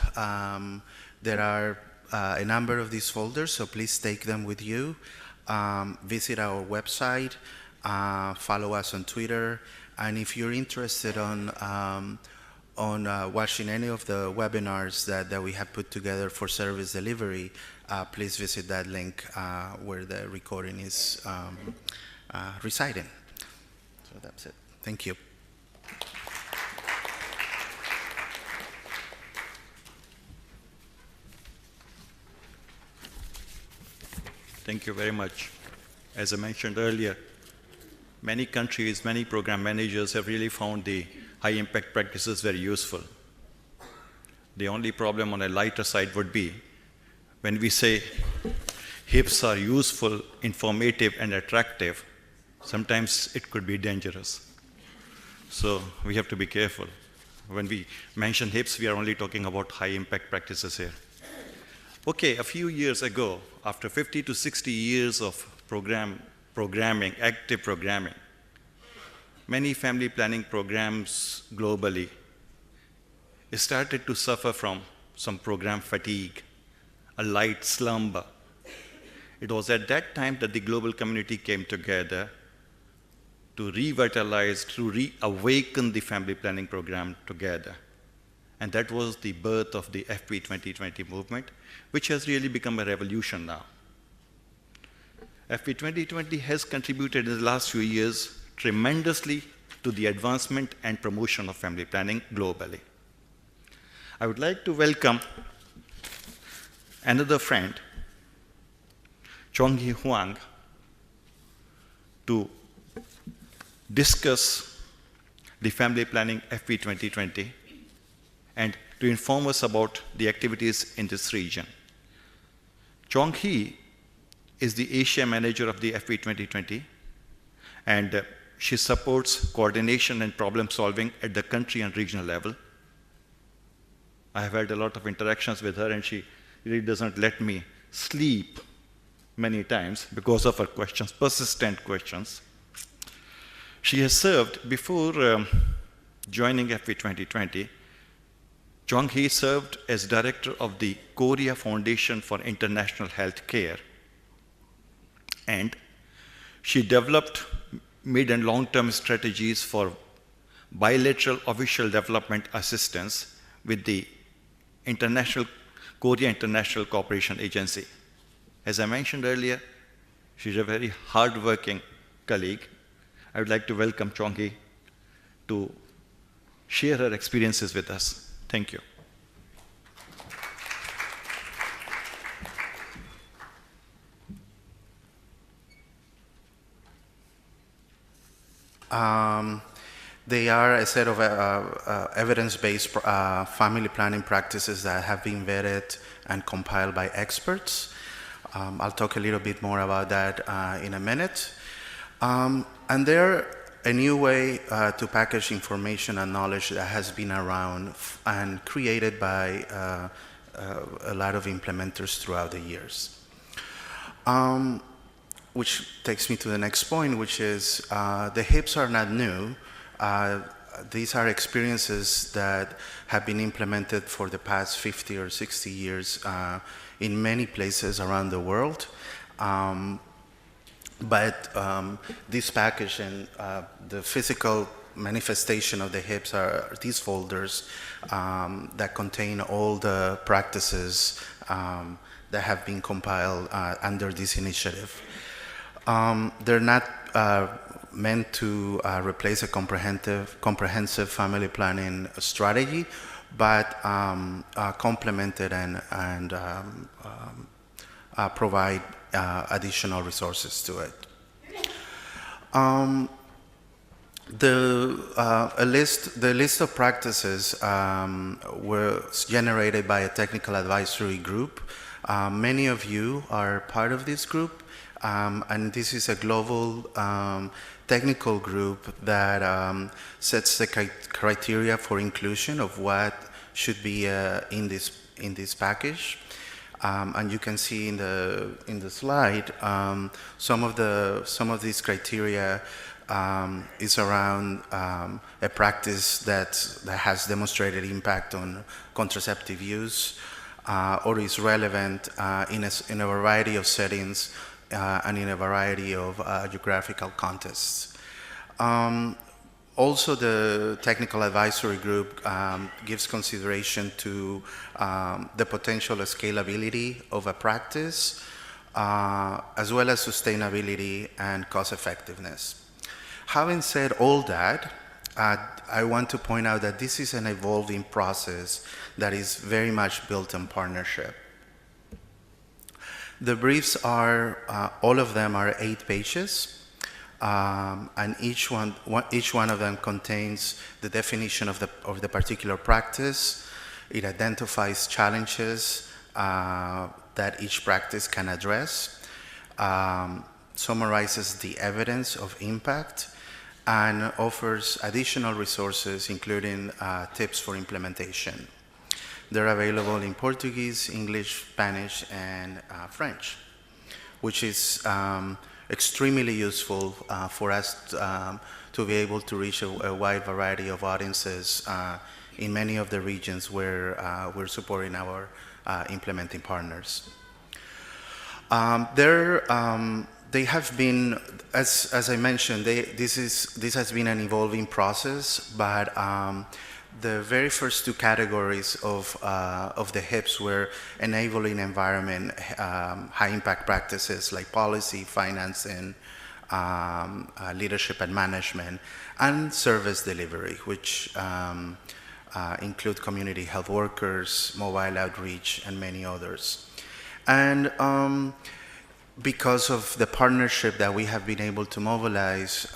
There are a number of these folders, so please take them with you. Visit our website, follow us on Twitter, and if you're interested on watching any of the webinars that we have put together for service delivery, please visit that link where the recording is residing. So that's it. Thank you. Thank you very much. As I mentioned earlier, many countries, many program managers have really found the high impact practices very useful. The only problem on a lighter side would be when we say HIPs are useful, informative, and attractive, sometimes it could be dangerous. So we have to be careful. When we mention HIPs, we are only talking about high impact practices here. Okay, a few years ago, after 50 to 60 years of programming, active programming, many family planning programs globally started to suffer from some program fatigue, a light slumber. It was at that time that the global community came together to revitalize, to reawaken the family planning program together. And that was the birth of the FP 2020 movement, which has really become a revolution now. FP 2020 has contributed in the last few years tremendously to the advancement and promotion of family planning globally. I would like to welcome another friend, Chong-Hee Huang, to discuss the family planning FP 2020 and to inform us about the activities in this region. Chong-Hee is the Asia manager of the FP 2020, and she supports coordination and problem solving at the country and regional level. I have had a lot of interactions with her, and she really doesn't let me sleep many times because of her questions, persistent questions. She has served, before joining FP 2020, Chong-Hee served as director of the Korea Foundation for International Health Care, and she developed mid and long-term strategies for bilateral official development assistance with the Korea International Cooperation Agency. As I mentioned earlier, she's a very hard-working colleague. I would like to welcome Chong-Hee to share her experiences with us. Thank you. They are a set of evidence-based family planning practices that have been vetted and compiled by experts. I'll talk a little bit more about that in a minute. And they're a new way to package information and knowledge that has been around and created by a lot of implementers throughout the years. Which takes me to the next point, which is the HIPs are not new. These are experiences that have been implemented for the past 50 or 60 years in many places around the world. But this package and the physical manifestation of the HIPs are these folders that contain all the practices that have been compiled under this initiative. They're not meant to replace a comprehensive family planning strategy, but complemented and provide additional resources to it. The list of practices was generated by a technical advisory group. Many of you are part of this group, and this is a global technical group that sets the criteria for inclusion of what should be in this package. And you can see in the slide some of these criteria is around a practice that has demonstrated impact on contraceptive use or is relevant in a variety of settings and in a variety of geographical contexts. Also, the technical advisory group gives consideration to the potential scalability of a practice, as well as sustainability and cost effectiveness. Having said all that, I want to point out that this is an evolving process that is very much built on partnership. The briefs are, all of them are 8 pages. And each one of them contains the definition of the particular practice. It identifies challenges that each practice can address, summarizes the evidence of impact, and offers additional resources, including tips for implementation. They're available in Portuguese, English, Spanish, and French, which is extremely useful for us to be able to reach a wide variety of audiences in many of the regions where we're supporting our implementing partners. They have been, as I mentioned, this has been an evolving process, but the very first 2 categories of the HIPs were enabling environment, high impact practices like policy, financing, leadership and management, and service delivery, which include community health workers, mobile outreach, and many others. And because of the partnership that we have been able to mobilize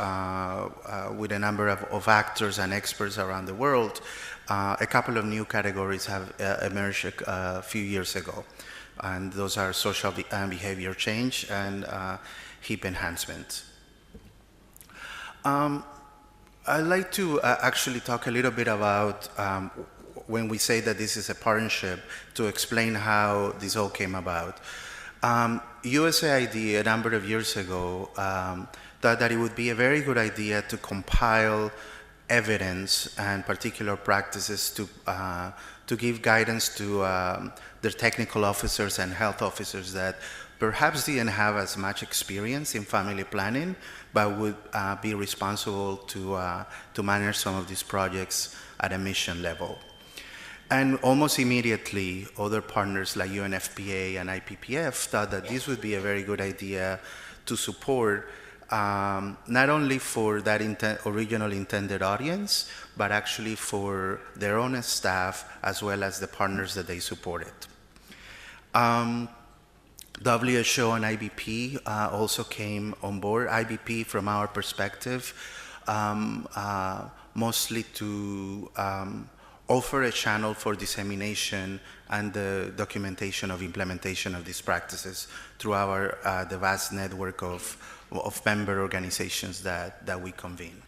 with a number of actors and experts around the world, a couple of new categories have emerged a few years ago. And those are social and behavior change and HIP enhancement. I'd like to actually talk a little bit about when we say that this is a partnership, to explain how this all came about. USAID a number of years ago thought that it would be a very good idea to compile evidence and particular practices to give guidance to their technical officers and health officers that perhaps didn't have as much experience in family planning, but would be responsible to manage some of these projects at a mission level. And almost immediately, other partners like UNFPA and IPPF thought that this would be a very good idea to support, not only for that original intended audience, but actually for their own staff, as well as the partners that they supported. WHO and IBP also came on board. IBP, from our perspective, mostly to offer a channel for dissemination and the documentation of implementation of these practices through our the vast network of member organizations that we convene.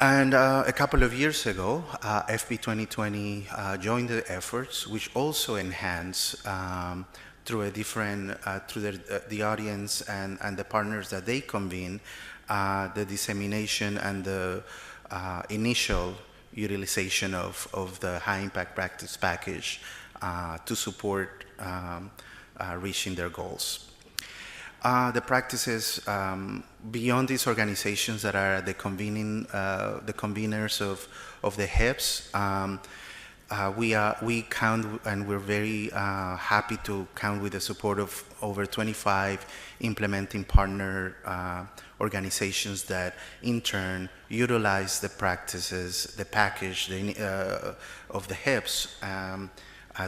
And a couple of years ago, FP 2020 joined the efforts, which also enhance through a different, through the audience and the partners that they convene, the dissemination and the initial utilization of the high impact practice package to support reaching their goals. The practices beyond these organizations that are the conveners of the HIPs, we count, and we're very happy to count with the support of over 25 implementing partner organizations that in turn utilize the practices, the package of the HIPs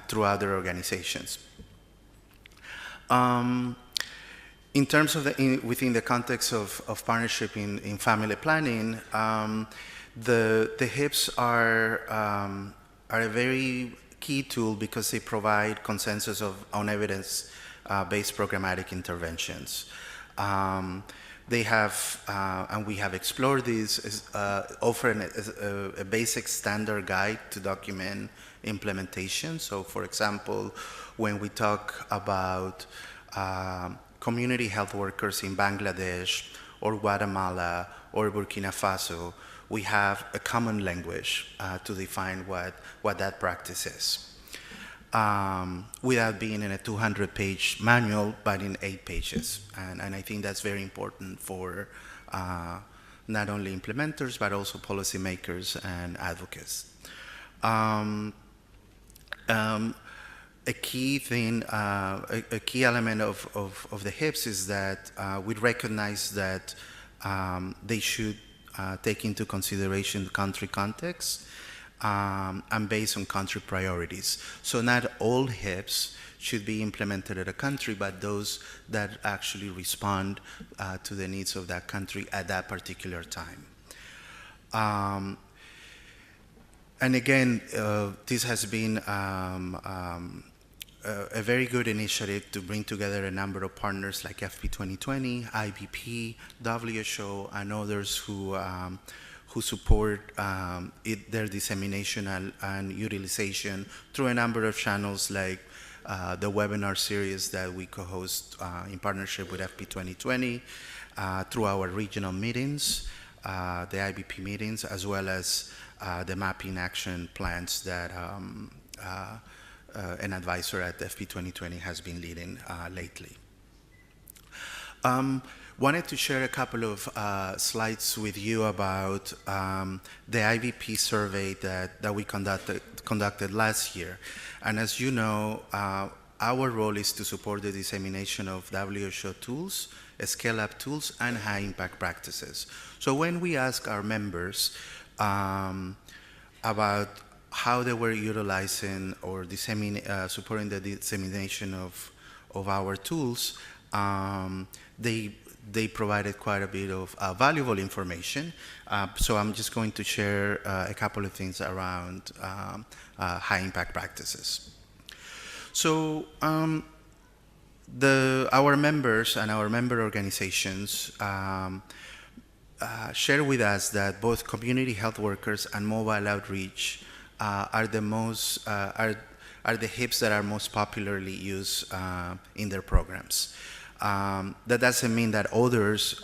through other organizations. In terms of within the context of partnership in family planning, the HIPs are a very key tool because they provide consensus on evidence-based programmatic interventions. They have, and we have explored these, offer a basic standard guide to document implementation. So, for example, when we talk about community health workers in Bangladesh or Guatemala or Burkina Faso, we have a common language to define what that practice is, without being in a 200-page manual, but in 8 pages. And I think that's very important for not only implementers, but also policymakers and advocates. A key thing, a key element of the HIPs is that we recognize that they should take into consideration the country context and based on country priorities. So not all HIPs should be implemented at a country, but those that actually respond to the needs of that country at that particular time. And again, this has been a very good initiative to bring together a number of partners like FP 2020, IBP, WHO, and others who support their dissemination and utilization through a number of channels like the webinar series that we co-host in partnership with FP 2020, through our regional meetings, the IBP meetings, as well as the mapping action plans that an advisor at FP 2020 has been leading lately. Wanted to share a couple of slides with you about the IBP survey that we conducted last year. And as you know, our role is to support the dissemination of WHO tools, scale-up tools, and high-impact practices. So when we ask our members about how they were utilizing or supporting the dissemination of our tools, they provided quite a bit of valuable information. So I'm just going to share a couple of things around high-impact practices. So our members and our member organizations share with us that both community health workers and mobile outreach are the HIPs that are most popularly used in their programs. That doesn't mean that others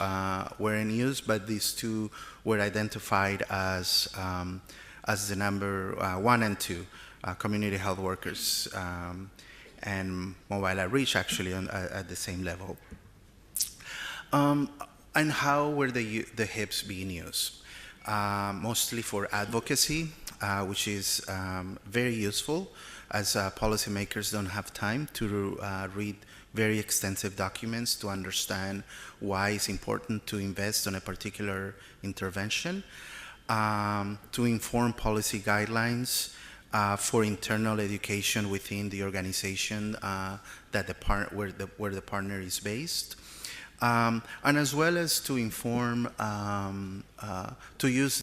were in use, but these two were identified as the number 1 and 2, community health workers and mobile outreach actually at the same level. And how were the HIPs being used? Mostly for advocacy, which is very useful, as policymakers don't have time to read very extensive documents to understand why it's important to invest on a particular intervention, to inform policy guidelines for internal education within the organization that where the partner is based, and as well as to inform, to use